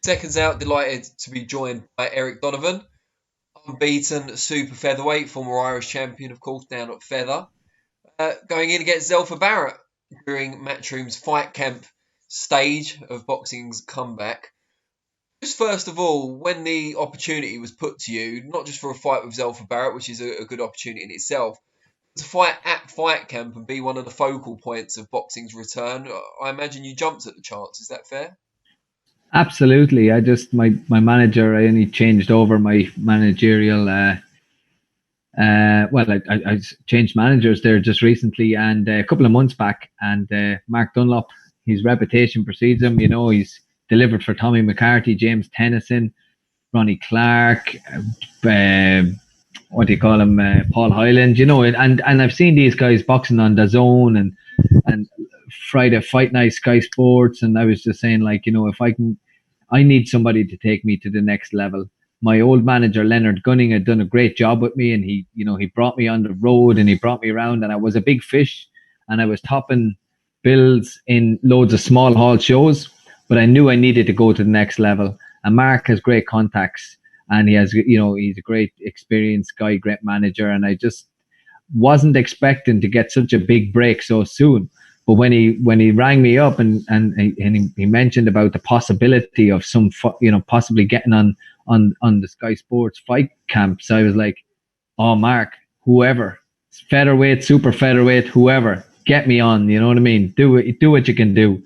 Seconds out, delighted to be joined by Eric Donovan, unbeaten super featherweight, former Irish champion, of course, down at feather, going in against Zelfa Barrett during Matchroom's fight camp stage of boxing's comeback. Just first of all, when the opportunity was put to you, not just for a fight with Zelfa Barrett, which is a good opportunity in itself, to fight at fight camp and be one of the focal points of boxing's return, I imagine you jumped at the chance. Is that fair? Absolutely. I just my manager. I only changed over my managerial. I changed managers there just recently, and a couple of months back. And Mark Dunlop, his reputation precedes him. You know, he's delivered for Tommy McCarthy, James Tennyson, Ronnie Clark. What do you call him? Paul Hyland. You know, and I've seen these guys boxing on the Zone and Friday Fight Night, Sky Sports, and I was just saying, like, you know, if I need somebody to take me to the next level. My old manager Leonard Gunning had done a great job with me, and he brought me on the road and he brought me around, and I was a big fish, and I was topping bills in loads of small hall shows, but I knew I needed to go to the next level. And Mark has great contacts, and he's a great experienced guy, great manager, and I just wasn't expecting to get such a big break so soon. But when he rang me up and he mentioned about the possibility of possibly getting on the Sky Sports fight camps, I was like, oh, Mark, whoever, featherweight, super featherweight, whoever, get me on. You know what I mean? Do what you can do.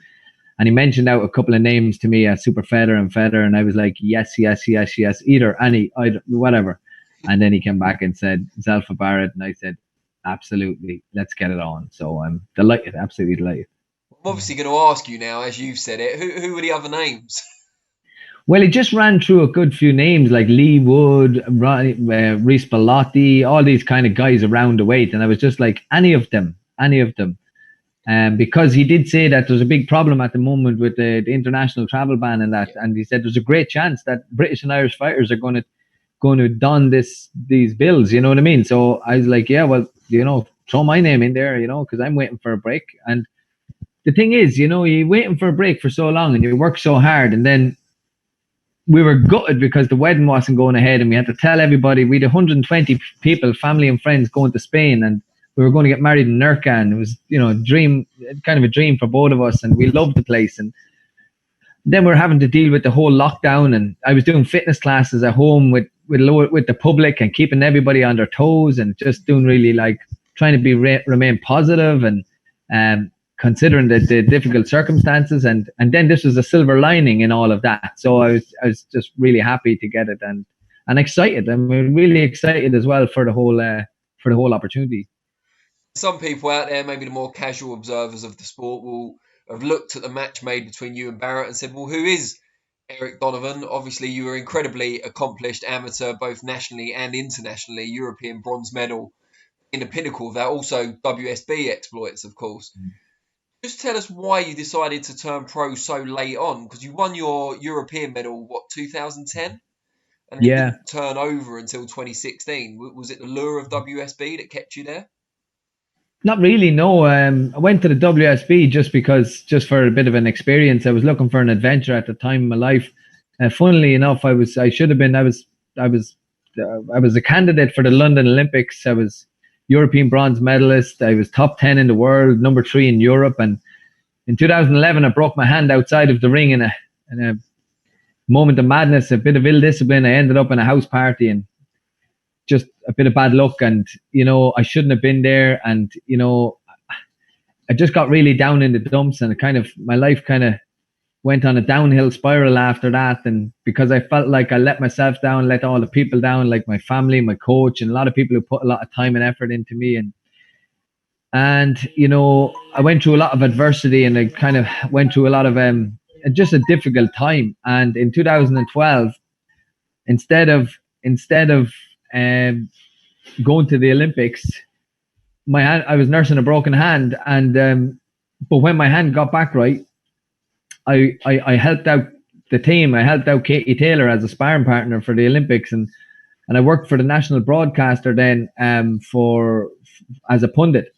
And he mentioned out a couple of names to me, super feather and feather, and I was like, yes, either, whatever. And then he came back and said Zelfa Barrett, and I said, absolutely, let's get it on. So I'm delighted, absolutely delighted. I'm obviously going to ask you now, as you've said it, who were the other names? Well, he just ran through a good few names like Lee Wood, Reese Bellotti, all these kind of guys around the weight, and I was just like, any of them. Because he did say that there's a big problem at the moment with the international travel ban and that, and he said there's a great chance that British and Irish fighters are going to don these bills. You know what I mean? So I was like, yeah, well, throw my name in there, because I'm waiting for a break. And the thing is, you're waiting for a break for so long and you work so hard, and then we were gutted because the wedding wasn't going ahead, and we had to tell everybody. We had 120 people, family and friends, going to Spain, and we were going to get married in Nurka, and it was, kind of a dream for both of us, and we loved the place. And then we're having to deal with the whole lockdown, and I was doing fitness classes at home with the public and keeping everybody on their toes, and just doing really, like, trying to remain positive and considering the difficult circumstances, and then this was a silver lining in all of that. So I was just really happy to get it and excited. I'm really excited as well for the whole opportunity. Some people out there, maybe the more casual observers of the sport, will have looked at the match made between you and Barrett and said, well, who is Eric Donovan? Obviously, you were incredibly accomplished amateur, both nationally and internationally, European bronze medal in the pinnacle of that, also WSB exploits, of course. Just tell us why you decided to turn pro so late on, because you won your European medal, 2010? And then didn't turn over until 2016. Was it the lure of WSB that kept you there? Not really, no. I went to the WSB just for a bit of an experience. I was looking for an adventure at the time in my life. Funnily enough, I was a candidate for the London Olympics. I was European bronze medalist. I was top 10 in the world, number 3 in Europe. And in 2011, I broke my hand outside of the ring in a moment of madness, a bit of ill discipline. I ended up in a house party and just a bit of bad luck, and I shouldn't have been there, and I just got really down in the dumps, and my life kind of went on a downhill spiral after that. And because I felt like I let myself down, let all the people down, like my family, my coach, and a lot of people who put a lot of time and effort into me, and I went through a lot of adversity, and I kind of went through a lot of just a difficult time. And in 2012, instead of going to the Olympics, I was nursing a broken hand, and but when my hand got back right, I helped out the team. I helped out Katie Taylor as a sparring partner for the Olympics, and I worked for the national broadcaster then as a pundit.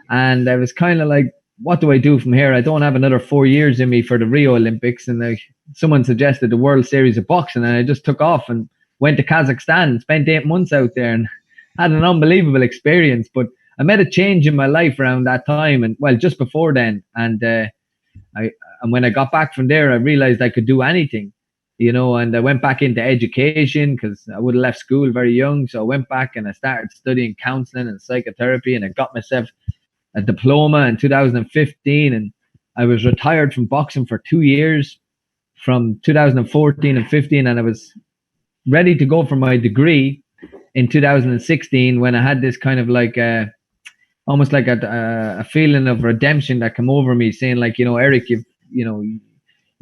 And I was kind of like, what do I do from here? I don't have another 4 years in me for the Rio Olympics, and someone suggested the World Series of Boxing, and I just took off and went to Kazakhstan and spent 8 months out there and had an unbelievable experience. But I made a change in my life around that time, and well, just before then, and when I got back from there, I realized I could do anything, and I went back into education because I would have left school very young. So I went back and I started studying counseling and psychotherapy, and I got myself a diploma in 2015, and I was retired from boxing for 2 years from 2014 and 15, and I was ready to go for my degree in 2016 when I had this kind of like almost like a feeling of redemption that came over me, saying like, Eric, you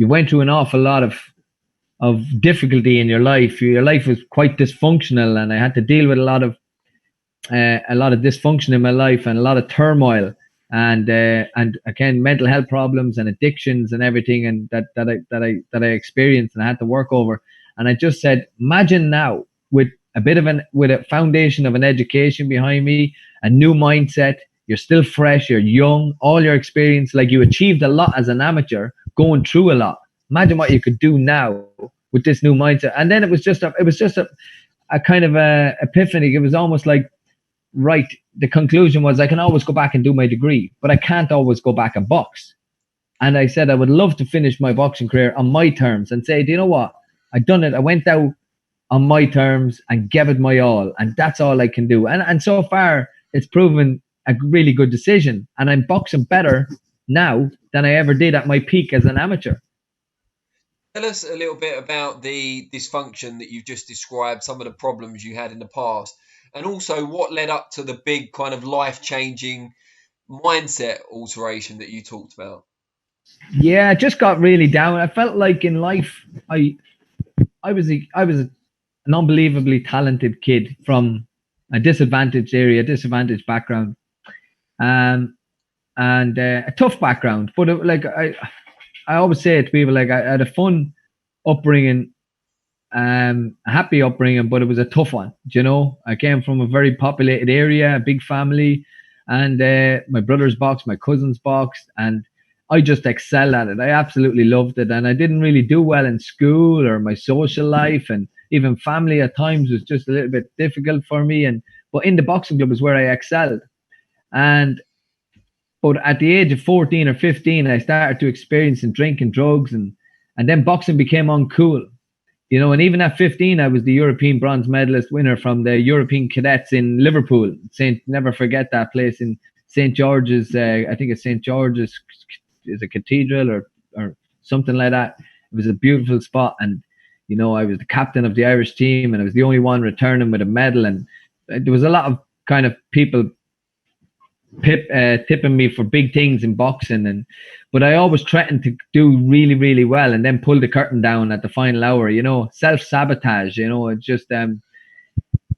went through an awful lot of difficulty in your life. Your life was quite dysfunctional, and I had to deal with a lot of dysfunction in my life and a lot of turmoil, and again, mental health problems and addictions and everything, and that I experienced and I had to work over. And I just said, imagine now with a foundation of an education behind me, a new mindset. You're still fresh, you're young, all your experience, like you achieved a lot as an amateur, going through a lot. Imagine what you could do now with this new mindset. And then it was just a kind of a epiphany. It was almost like, right, the conclusion was I can always go back and do my degree, but I can't always go back and box. And I said I would love to finish my boxing career on my terms and say, do you know what? I've done it. I went out on my terms and gave it my all, and that's all I can do. And so far, it's proven a really good decision. And I'm boxing better now than I ever did at my peak as an amateur. Tell us a little bit about the dysfunction that you've just described, some of the problems you had in the past, and also what led up to the big kind of life-changing mindset alteration that you talked about. Yeah, I just got really down. I felt like in life, I was an unbelievably talented kid from a disadvantaged area, disadvantaged background, and a tough background. But I always say it to people, like I had a fun upbringing, a happy upbringing, but it was a tough one. I came from a very populated area, a big family, and my brothers boxed, my cousins boxed, and I just excelled at it. I absolutely loved it, and I didn't really do well in school or my social life, and even family at times was just a little bit difficult for me. But in the boxing club is where I excelled. But at the age of 14 or 15, I started to experience and drinking drugs, and then boxing became uncool. And even at 15, I was the European bronze medalist winner from the European cadets in Liverpool. Never forget that place in St. George's. I think it's St. George's is a cathedral or something like that. It was a beautiful spot, and I was the captain of the Irish team, and I was the only one returning with a medal. And there was a lot of kind of people tipping me for big things in boxing, but I always threatened to do really, really well and then pull the curtain down at the final hour. Self-sabotage.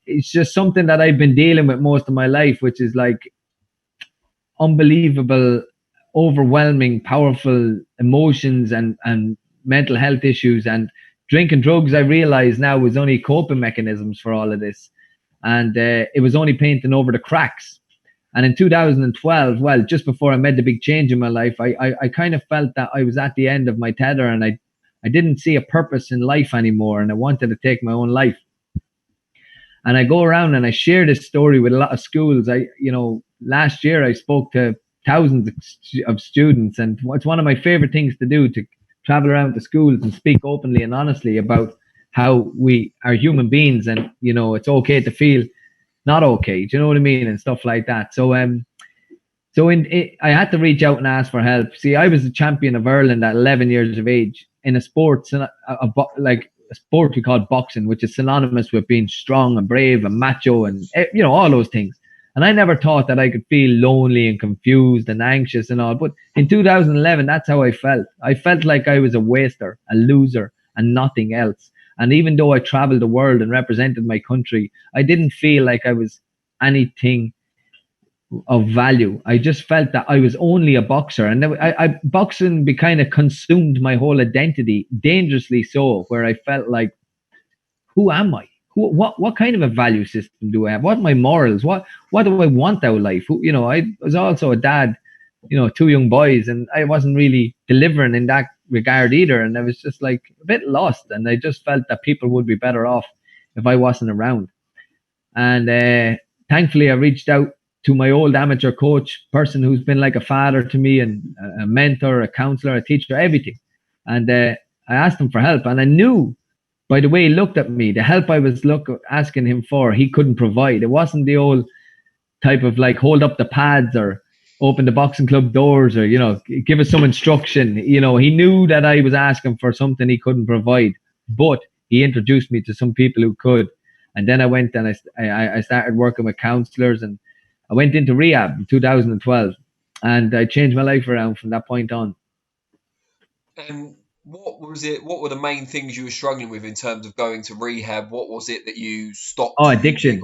It's just something that I've been dealing with most of my life, which is like unbelievable, overwhelming, powerful emotions and mental health issues. And drinking drugs, I realize now, was only coping mechanisms for all of this, and it was only painting over the cracks. And in 2012, well, just before I made the big change in my life, I kind of felt that I was at the end of my tether, and I didn't see a purpose in life anymore, and I wanted to take my own life. And I go around and I share this story with a lot of schools. Last year I spoke to thousands of students, and it's one of my favorite things to do, to travel around to schools and speak openly and honestly about how we are human beings, and it's okay to feel not okay, do you know what I mean, and stuff like that. So I had to reach out and ask for help. See, I was the champion of Ireland at 11 years of age in a sport, like a sport we call boxing, which is synonymous with being strong and brave and macho and all those things. And I never thought that I could feel lonely and confused and anxious and all. But in 2011, that's how I felt. I felt like I was a waster, a loser, and nothing else. And even though I traveled the world and represented my country, I didn't feel like I was anything of value. I just felt that I was only a boxer. And boxing kind of consumed my whole identity, dangerously so, where I felt like, who am I? What kind of a value system do I have? What are my morals? What do I want out of life? I was also a dad, 2 young boys, and I wasn't really delivering in that regard either. And I was just like a bit lost. And I just felt that people would be better off if I wasn't around. And thankfully, I reached out to my old amateur coach, person who's been like a father to me and a mentor, a counselor, a teacher, everything. And I asked him for help. And I knew by the way he looked at me, the help I was asking him for, he couldn't provide. It wasn't the old type of like hold up the pads or open the boxing club doors or, give us some instruction. He knew that I was asking for something he couldn't provide, but he introduced me to some people who could. And then I went and I started working with counselors, and I went into rehab in 2012, and I changed my life around from that point on. And what was it? What were the main things you were struggling with in terms of going to rehab? What was it that you stopped? Oh, addiction.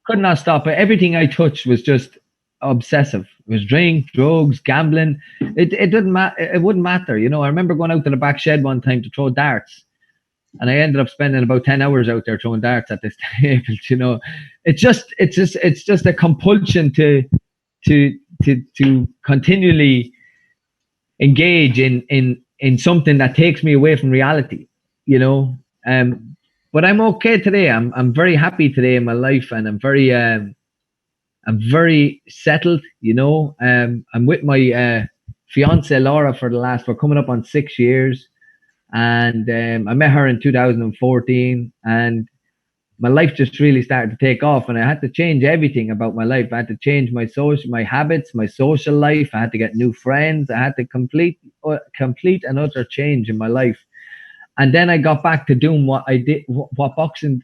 Could not stop it. Everything I touched was just obsessive. It was drink, drugs, gambling. It didn't matter. It wouldn't matter. I remember going out to the back shed one time to throw darts, and I ended up spending about 10 hours out there throwing darts at this table. It's just a compulsion to continually engage in something that takes me away from reality. But I'm okay today. I'm very happy today in my life, and I'm very settled. I'm with my fiance Laura we're coming up on 6 years, and I met her in 2014, and my life just really started to take off, and I had to change everything about my life. I had to change my habits, my social life. I had to get new friends. I had to complete and utter change in my life. And then I got back to doing what I did, what boxing's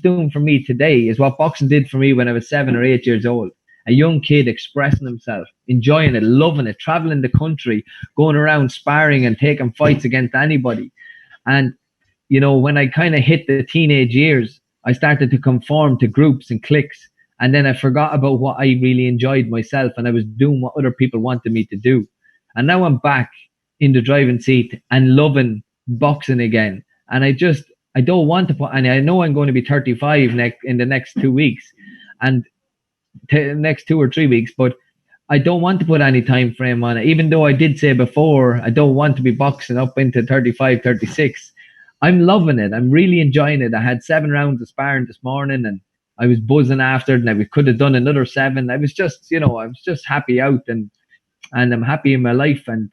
doing for me today is what boxing did for me when I was 7 or 8 years old. A young kid expressing himself, enjoying it, loving it, traveling the country, going around sparring and taking fights against anybody. And, when I kind of hit the teenage years, I started to conform to groups and cliques. And then I forgot about what I really enjoyed myself, and I was doing what other people wanted me to do. And now I'm back in the driving seat and loving boxing again. And I don't want to put, and I know I'm going to be 35 in the next 2 weeks, and next 2 or 3 weeks, but I don't want to put any time frame on it. Even though I did say before, I don't want to be boxing up into 35, 36. I'm loving it. I'm really enjoying it. I had 7 rounds of sparring this morning, and I was buzzing after it, and we could have done another 7. I was just, I was just happy out, and I'm happy in my life, and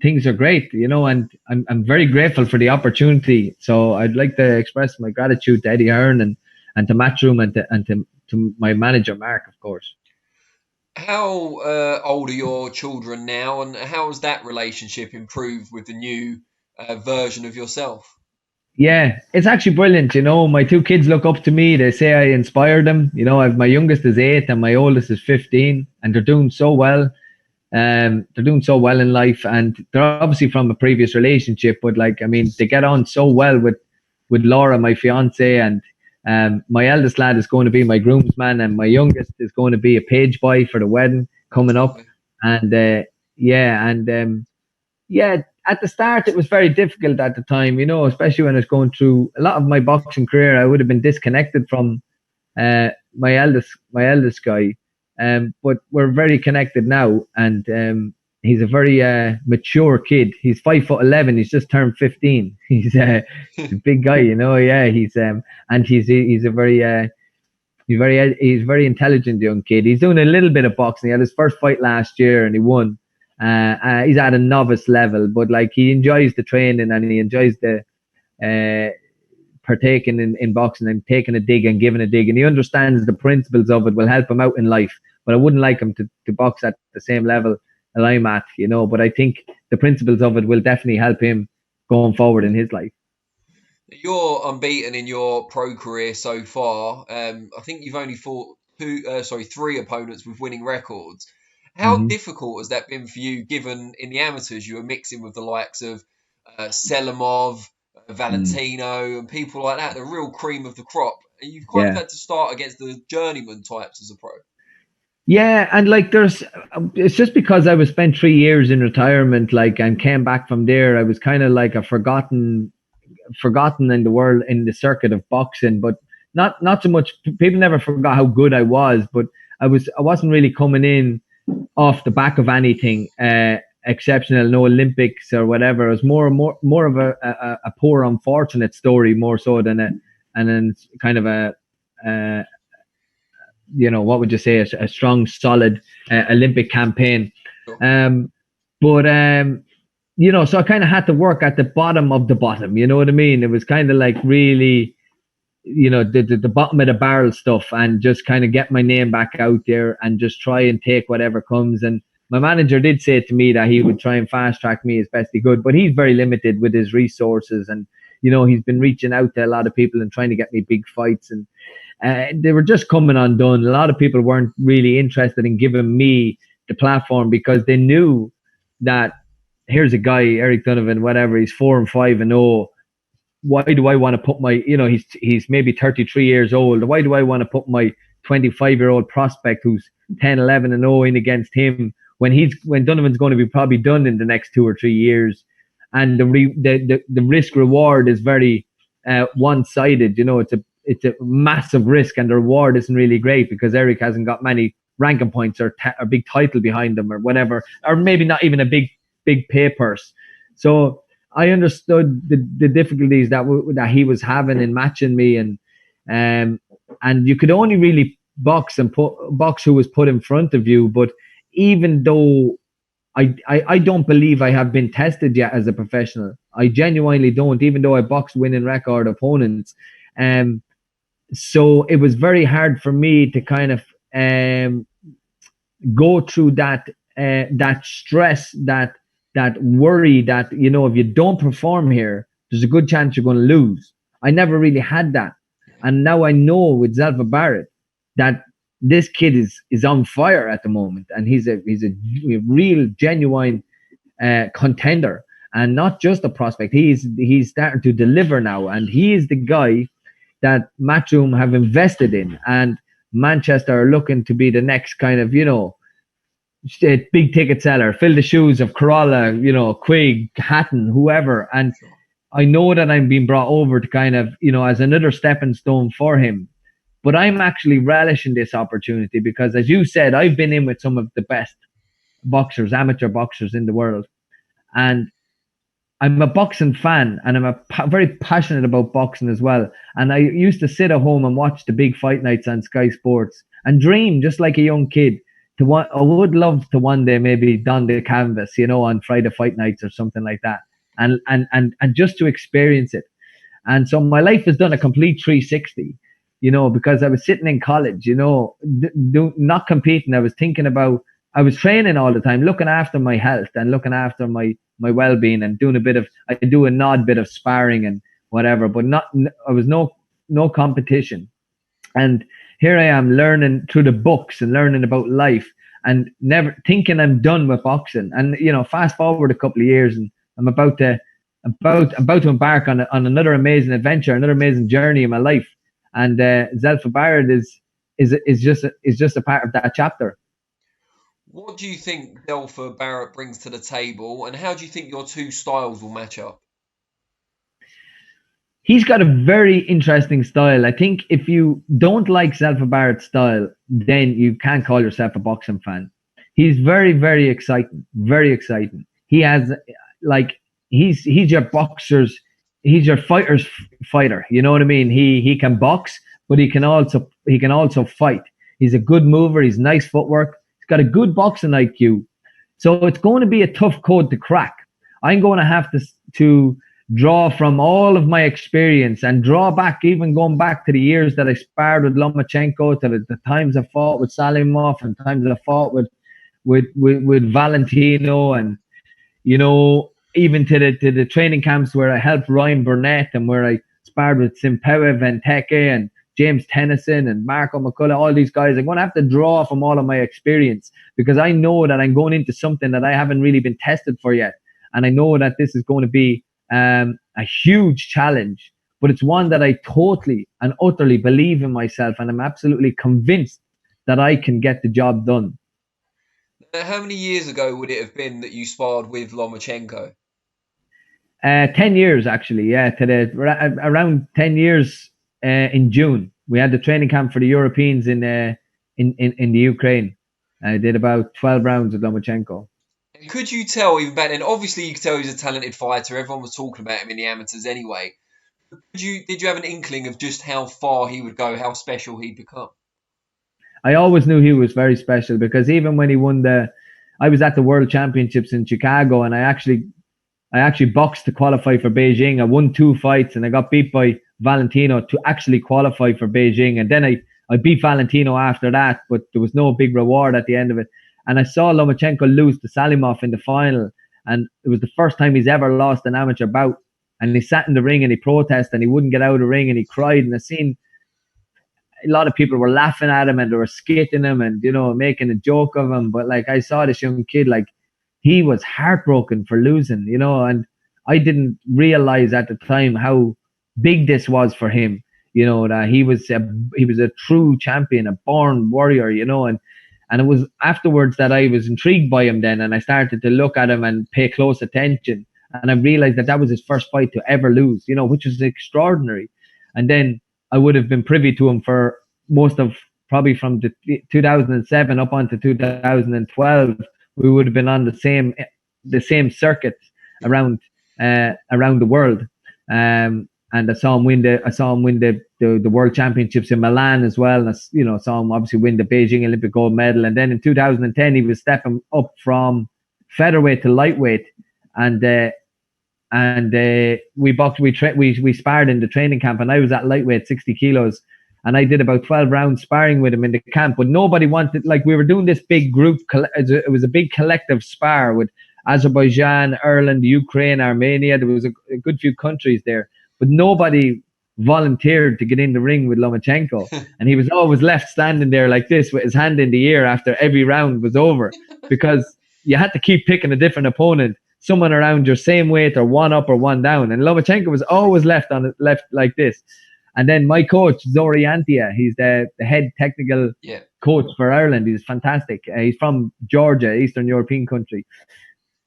things are great, and I'm very grateful for the opportunity. So I'd like to express my gratitude to Eddie Hearn and to Matchroom and to my manager, Mark, of course. How old are your children now, and how has that relationship improved with the new version of yourself? Yeah, it's actually brilliant. My 2 kids look up to me. They say I inspired them. My youngest is 8 and my oldest is 15, and they're doing so well. They're doing so well in life, and they're obviously from a previous relationship, but they get on so well with Laura, my fiance, and my eldest lad is going to be my groomsman, and my youngest is going to be a page boy for the wedding coming up. And at the start it was very difficult at the time, especially when I was going through a lot of my boxing career. I would have been disconnected from my eldest guy. But we're very connected now, and he's a very mature kid. He's 5'11". He's just turned 15. He's a big guy, Yeah, he's a very intelligent young kid. He's doing a little bit of boxing. He had his first fight last year and he won. He's at a novice level, but he enjoys the training, and he enjoys the partaking in boxing and taking a dig and giving a dig, and he understands the principles of it will help him out in life. But I wouldn't like him to box at the same level that I'm at, but I think the principles of it will definitely help him going forward in his life. You're unbeaten in your pro career so far. I think you've only fought 3 opponents with winning records. How difficult has that been for you, given in the amateurs you were mixing with the likes of Selimov, Valentino, and people like that, the real cream of the crop? And you've kind of had to start against the journeyman types as a pro. Yeah, and it's just because I was spent 3 years in retirement, and came back from there. I was kind of like a forgotten in the world, in the circuit of boxing, but not so much. People never forgot how good I was, but I wasn't really coming in off the back of anything. exceptional, no Olympics or whatever. It was more of a poor, unfortunate story, more so than and then kind of uh, what would you say, a strong, solid Olympic campaign. Sure. Um, but so I kind of had to work at the bottom of the bottom. You know what I mean? It was kind of like really, the bottom of the barrel stuff, and just kind of get my name back out there and just try and take whatever comes. And my manager did say to me that he would try and fast track me as best he could, but he's very limited with his resources. And, he's been reaching out to a lot of people and trying to get me big fights. And they were just coming undone. A lot of people weren't really interested in giving me the platform because they knew that here's a guy, Eric Donovan, whatever, he's 4-5-0. Why do I want to put my, he's maybe 33 years old. Why do I want to put my 25-year-old prospect who's 10-11-0 in against him when Donovan's going to be probably done in the next 2 or 3 years? And the risk reward is very one-sided. It's a massive risk, and the reward isn't really great because Eric hasn't got many ranking points or big title behind him or whatever, or maybe not even a big pay purse. So I understood the difficulties that he was having in matching me, and you could only really box who was put in front of you. But even though I don't believe I have been tested yet as a professional, I genuinely don't, even though I boxed winning record opponents. So it was very hard for me to kind of go through that stress, that worry that, if you don't perform here, there's a good chance you're going to lose. I never really had that. And now I know with Zelfa Barrett that this kid is on fire at the moment, and he's a real genuine contender, and not just a prospect. He's starting to deliver now, and he is the guy that Matchroom have invested in, and Manchester are looking to be the next kind of, big ticket seller, fill the shoes of Corolla, Quigg, Hatton, whoever. And I know that I'm being brought over to kind of, as another stepping stone for him. But I'm actually relishing this opportunity because, as you said, I've been in with some of the best boxers, amateur boxers in the world. And I'm a boxing fan, and I'm very passionate about boxing as well. And I used to sit at home and watch the big fight nights on Sky Sports and dream just like a young kid. I would love to one day maybe don the canvas, on Friday fight nights or something like that, and just to experience it. And so my life has done a complete 360, because I was sitting in college, not competing. I was training all the time, looking after my health and looking after my well-being, and I do an odd bit of sparring and whatever, but I was no competition. And here I am learning through the books and learning about life, and never thinking I'm done with boxing. And fast forward a couple of years, and I'm about to embark on another amazing adventure, another amazing journey in my life. And Zelfa Barrett is just a part of that chapter. What do you think Zelfa Barrett brings to the table, and how do you think your two styles will match up? He's got a very interesting style. I think if you don't like Zelfa Barrett's style, then you can't call yourself a boxing fan. He's very, very exciting. Very exciting. He has he's your boxer's, he's your fighter's fighter. You know what I mean? He can box, but he can also fight. He's a good mover. He's nice footwork. He's got a good boxing IQ. So it's going to be a tough code to crack. I'm going to have to draw from all of my experience and draw back, even going back to the years that I sparred with Lomachenko, to the times I fought with Salimov, and times I fought with Valentino, and even to the training camps where I helped Ryan Burnett, and where I sparred with Simpewe Venteke and James Tennyson and Marco McCullough, all these guys. I'm going to have to draw from all of my experience, because I know that I'm going into something that I haven't really been tested for yet. And I know that this is going to be a huge challenge, but it's one that I totally and utterly believe in myself, and I'm absolutely convinced that I can get the job done. How many years ago would it have been that you sparred with Lomachenko? 10 years, actually. Yeah, around 10 years in June. We had the training camp for the Europeans in the Ukraine. I did about 12 rounds with Lomachenko. Could you tell even back then? Obviously, you could tell he was a talented fighter. Everyone was talking about him in the amateurs anyway. Did you have an inkling of just how far he would go, how special he'd become? I always knew he was very special because even when he won I was at the World Championships in Chicago, and I actually boxed to qualify for Beijing. I won 2 fights and I got beat by Valentino to actually qualify for Beijing. And then I beat Valentino after that, but there was no big reward at the end of it. And I saw Lomachenko lose to Salimov in the final. And it was the first time he's ever lost an amateur bout. And he sat in the ring and he protested and he wouldn't get out of the ring and he cried. And I seen a lot of people were laughing at him and they were skitting him and, making a joke of him. But like I saw this young kid, like he was heartbroken for losing, and I didn't realize at the time how big this was for him, that he was a true champion, a born warrior, and it was afterwards that I was intrigued by him then, and I started to look at him and pay close attention, and I realized that was his first fight to ever lose, which was extraordinary. And then I would have been privy to him for most of probably from the 2007 up onto 2012. We would have been on the same circuit around the world. And I saw him win the World Championships in Milan as well. And I saw him obviously win the Beijing Olympic gold medal. And then in 2010 he was stepping up from featherweight to lightweight, and we sparred in the training camp, and I was at lightweight 60 kilos. And I did about 12 rounds sparring with him in the camp, but nobody wanted, like we were doing this big group, it was a big collective spar with Azerbaijan, Ireland, Ukraine, Armenia. There was a good few countries there, but nobody volunteered to get in the ring with Lomachenko. And he was always left standing there like this with his hand in the air after every round was over, because you had to keep picking a different opponent, someone around your same weight or one up or one down. And Lomachenko was always left like this. And then my coach, Zori Antia, he's the head technical coach for Ireland. He's fantastic. He's from Georgia, Eastern European country.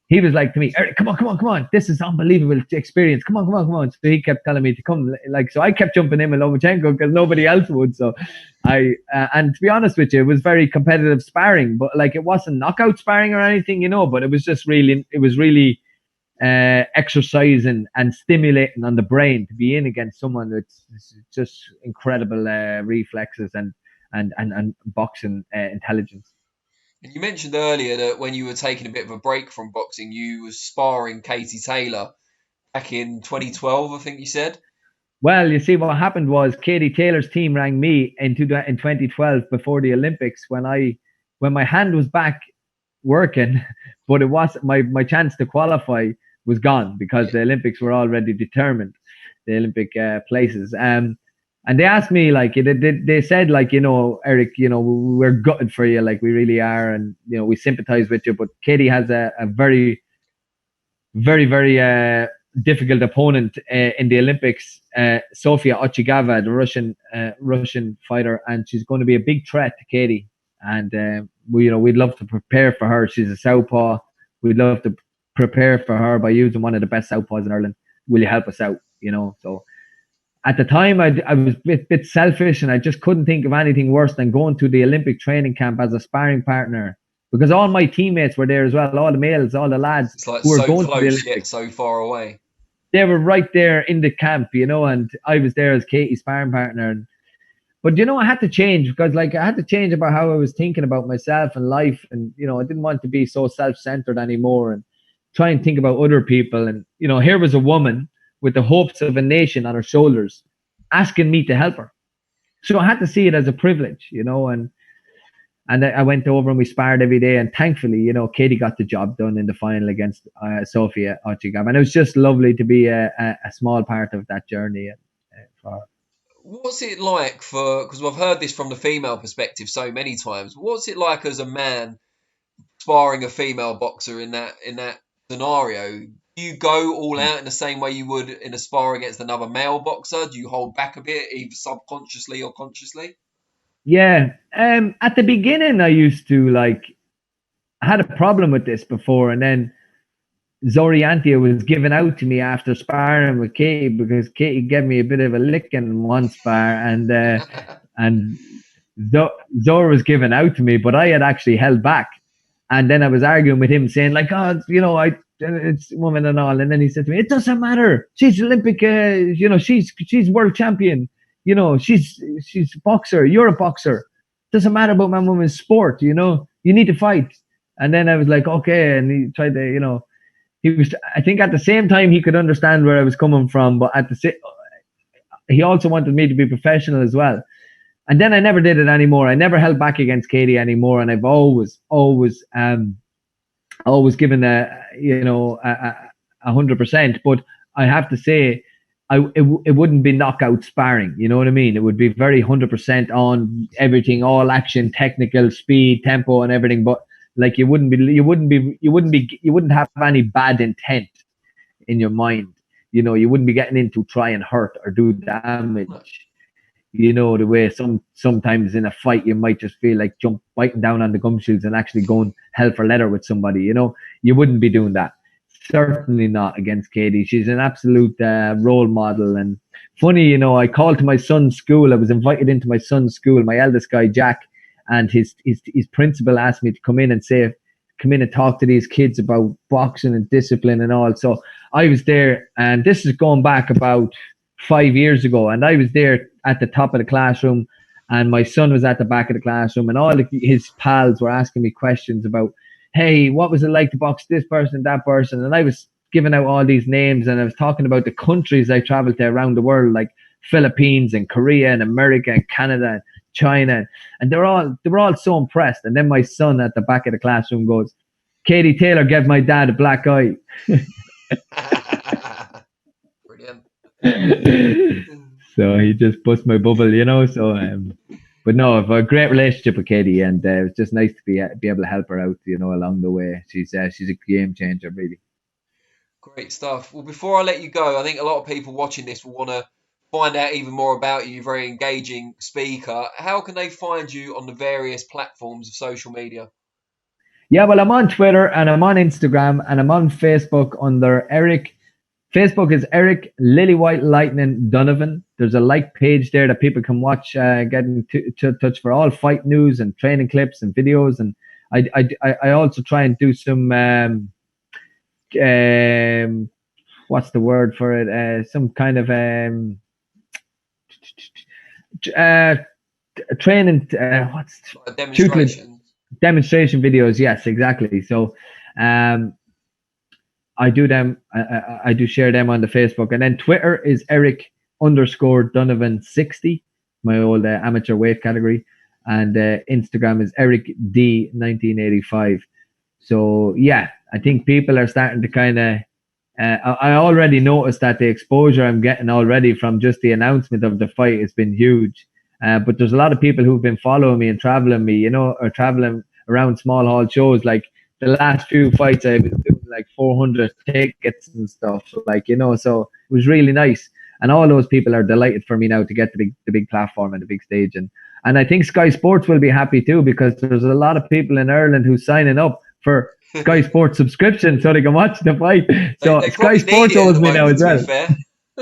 He was like to me, Eric, come on. This is unbelievable experience. Come on. So he kept telling me to come. So I kept jumping in with Lomachenko because nobody else would. So and to be honest with you, it was very competitive sparring, but like it wasn't knockout sparring or anything, but it was just really, exercising and stimulating on the brain to be in against someone that's just incredible reflexes and boxing intelligence. And you mentioned earlier that when you were taking a bit of a break from boxing, you were sparring Katie Taylor back in 2012, I think you said. Well, you see, what happened was Katie Taylor's team rang me in 2012 before the Olympics when my hand was back working, but it was my chance to qualify was gone because the Olympics were already determined, the Olympic places. And they asked me, like, they said, like, Eric, we're gutted for you, like we really are, and we sympathize with you. But Katie has a very, very, very difficult opponent in the Olympics, Sofia Ochigava, the Russian fighter, and she's going to be a big threat to Katie. And we'd love to prepare for her. She's a southpaw. We'd love to prepare for her by using one of the best southpaws in Ireland. Will you help us out? So at the time I was a bit selfish, and I just couldn't think of anything worse than going to the Olympic training camp as a sparring partner, because all my teammates were there as well, all the males, all the lads. It's like who were going to the Olympics, yet so far away. They were right there in the camp, and I was there as Katie's sparring partner. But I had to change, because I had to change about how I was thinking about myself and life, and I didn't want to be so self-centered anymore and try and think about other people. And here was a woman with the hopes of a nation on her shoulders asking me to help her, so I had to see it as a privilege, and I went over and we sparred every day, and thankfully Katie got the job done in the final against Sofia Ochigava, and it was just lovely to be a small part of that journey for her. What's it like because I've heard this from the female perspective so many times, what's it like as a man sparring a female boxer in that scenario? Do you go all out in the same way you would in a spar against another male boxer? Do you hold back a bit, either subconsciously or consciously? Yeah. At the beginning, I used to I had a problem with this before, and then Zori Antia was given out to me after sparring with Katie, because Katie gave me a bit of a licking in one spar, and Zora was given out to me, but I had actually held back. And then I was arguing with him, saying like, oh, it's woman and all. And then he said to me, it doesn't matter. She's Olympic, she's world champion. She's a boxer. You're a boxer. Doesn't matter about my woman's sport. You need to fight. And then I was like, okay. And he tried to, he was, I think at the same time he could understand where I was coming from, but he also wanted me to be professional as well. And then I never did it anymore. I never held back against Katie anymore. And I've always given 100%. But I have to say, it wouldn't be knockout sparring. You know what I mean? It would be very 100% on everything, all action, technical, speed, tempo, and everything. But like you wouldn't have any bad intent in your mind. You wouldn't be getting into try and hurt or do damage. The way sometimes in a fight you might just feel like biting down on the gumshoes and actually going hell for leather with somebody. You wouldn't be doing that. Certainly not against Katie. She's an absolute role model. And funny, I called to my son's school. I was invited into my son's school, my eldest guy, Jack, and his principal asked me to come in and talk to these kids about boxing and discipline and all. So I was there, and this is going back about 5 years ago, and I was there at the top of the classroom, and my son was at the back of the classroom, and all his pals were asking me questions about, hey, what was it like to box this person, that person? And I was giving out all these names, and I was talking about the countries I traveled to around the world, like Philippines and Korea and America and Canada and China, and they were all so impressed. And then my son at the back of the classroom goes, Katie Taylor gave my dad a black eye. Brilliant. So he just bust my bubble, So, but no, I've a great relationship with Katie, and it's just nice to be able to help her out, along the way. She's a game changer, really. Great stuff. Well, before I let you go, I think a lot of people watching this will want to find out even more about you. You're a very engaging speaker. How can they find you on the various platforms of social media? Yeah, well, I'm on Twitter and I'm on Instagram and I'm on Facebook under Eric. Facebook is Eric Lillywhite Lightning Donovan. There's a like page there that people can watch, get in touch for all fight news and training clips and videos. And I also try and do some what's the word for it? Some kind of training. What's demonstration videos? Yes, exactly. So, I do them. I do share them on the Facebook, and then Twitter is Eric_Donovan 60, my old amateur weight category, and Instagram is Eric D 1985. So yeah, I think people are starting to kind of. I already noticed that the exposure I'm getting already from just the announcement of the fight has been huge. But there's a lot of people who've been following me and traveling me, or traveling around small hall shows. Like the last few fights, I was doing like 400 tickets and stuff. So it was really nice. And all those people are delighted for me now to get the big platform and the big stage. And I think Sky Sports will be happy too, because there's a lot of people in Ireland who's signing up for Sky Sports subscription so they can watch the fight. So Sky Sports owes me now as well.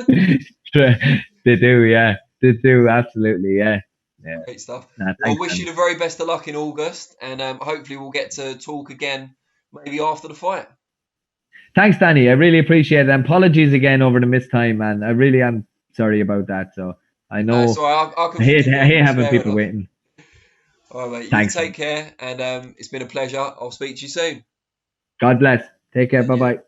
They do, yeah. They do, absolutely, yeah. Great stuff. I wish you the very best of luck in August, and hopefully we'll get to talk again maybe after the fight. Thanks, Danny. I really appreciate it. And apologies again over the missed time, man. I really am sorry about that. So I know I hate having people waiting. All right, mate. Thanks. You take care, and it's been a pleasure. I'll speak to you soon. God bless. Take care. Bye-bye.